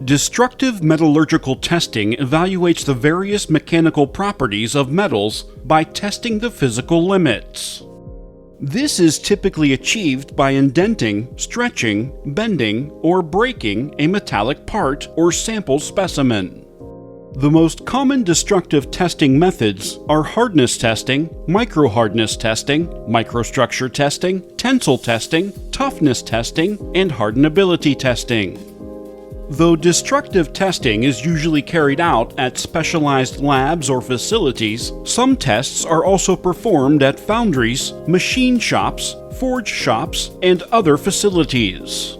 Destructive metallurgical testing evaluates the various mechanical properties of metals by testing the physical limits. This is typically achieved by indenting, stretching, bending, or breaking a metallic part or sample specimen. The most common destructive testing methods are hardness testing, microhardness testing, microstructure testing, tensile testing, toughness testing, and hardenability testing. Though destructive testing is usually carried out at specialized labs or facilities, some tests are also performed at foundries, machine shops, forge shops, and other facilities.